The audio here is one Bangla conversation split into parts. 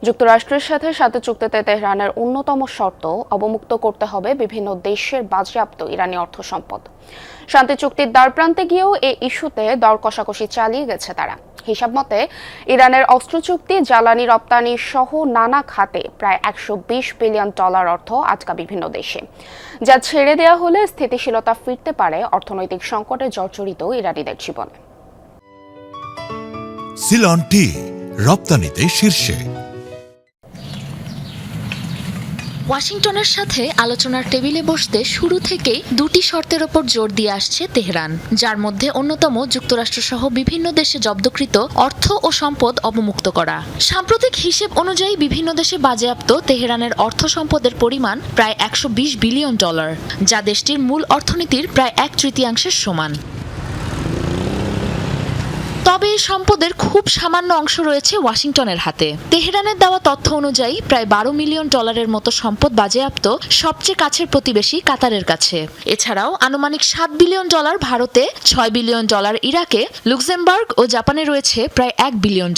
যুক্তরাষ্ট্রের সাথে শান্তি চুক্তিতে তেহরানের অন্যতম শর্ত অবমুক্ত করতে হবে বিভিন্ন দেশের বাজেয়াপ্ত ইরানি অর্থ সম্পদ। শান্তি চুক্তির দ্বারপ্রান্তে গিয়েও এই ইস্যুতে দর কষাকষি চালিয়ে গেছে তারা। হিসাব মতে ইরানের অস্ত্র চুক্তি, জ্বালানি রপ্তানি সহ নানা খাতে প্রায় $120 বিলিয়ন অর্থ আটকা বিভিন্ন দেশে, যা ছেড়ে দেওয়া হলে স্থিতিশীলতা ফিরতে পারে অর্থনৈতিক সংকটে জর্জরিত ইরানিদের জীবনে। সিলন টি রপ্তানিতে শীর্ষে। ওয়াশিংটনের সাথে আলোচনার টেবিলে বসতে শুরু থেকেই দুটি শর্তের ওপর জোর দিয়ে আসছে তেহরান, যার মধ্যে অন্যতম যুক্তরাষ্ট্রসহ বিভিন্ন দেশে জব্দকৃত অর্থ ও সম্পদ অবমুক্ত করা। সাম্প্রতিক হিসেব অনুযায়ী বিভিন্ন দেশে বাজেয়াপ্ত তেহরানের অর্থ সম্পদের পরিমাণ প্রায় $120 বিলিয়ন, যা দেশটির মূল অর্থনীতির প্রায় 1/3 সমান। তবে এই সম্পদের খুব সামান্য অংশ রয়েছে ওয়াশিংটনের হাতে। তেহরানের দেওয়া তথ্য অনুযায়ী প্রায় $12 মিলিয়ন মতো সম্পদ বাজেয়াপ্ত সবচেয়ে কাছের প্রতিবেশী কাতারের কাছে। এছাড়াও আনুমানিক $7 বিলিয়ন ভারতে, $6 বিলিয়ন ইরাকে, লুক্সেমবার্গ ও জাপানে রয়েছে প্রায় $1 বিলিয়ন।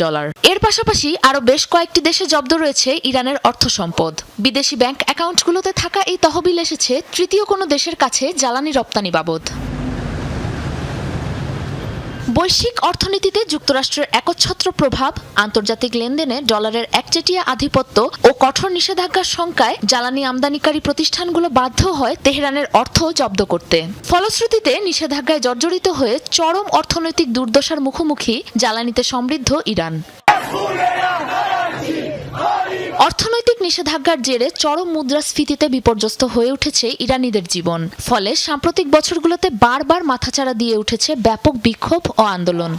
এর পাশাপাশি আরও বেশ কয়েকটি দেশে জব্দ রয়েছে ইরানের অর্থ সম্পদ। বিদেশি ব্যাংক অ্যাকাউন্টগুলোতে থাকা এই তহবিল এসেছে তৃতীয় কোনো দেশের কাছে জ্বালানি রপ্তানি বাবদ। বৈশ্বিক অর্থনীতিতে যুক্তরাষ্ট্রের একচ্ছত্র প্রভাব, আন্তর্জাতিক লেনদেনে ডলারের একচেটিয়া আধিপত্য ও কঠোর নিষেধাজ্ঞার শঙ্কায় জ্বালানি আমদানিকারী প্রতিষ্ঠানগুলো বাধ্য হয় তেহরানের অর্থ জব্দ করতে। ফলশ্রুতিতে নিষেধাজ্ঞায় জর্জরিত হয়ে চরম অর্থনৈতিক দুর্দশার মুখোমুখি জ্বালানিতে সমৃদ্ধ ইরান। অর্থনৈতিক নিষেধাজ্ঞার জেরে চরম মুদ্রাস্ফীতিতে বিপর্যস্ত হয়ে উঠেছে ইরানিদের জীবন। ফলে সাম্প্রতিক বছরগুলোতে বারবার মাথাচাড়া দিয়ে উঠেছে ব্যাপক বিক্ষোভ ও আন্দোলন।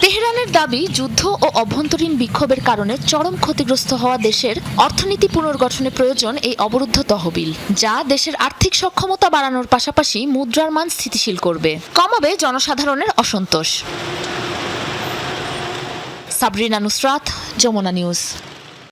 তেহরানের দাবি, যুদ্ধ ও অভ্যন্তরীণ বিক্ষোভের কারণে চরম ক্ষতিগ্রস্ত হওয়া দেশের অর্থনীতি পুনর্গঠনে প্রয়োজন এই অবরুদ্ধ তহবিল, যা দেশের আর্থিক সক্ষমতা বাড়ানোর পাশাপাশি মুদ্রার মান স্থিতিশীল করবে, কমাবে জনসাধারণের অসন্তোষ। সাবরিনা নুসরাত, যমুনা নিউজ।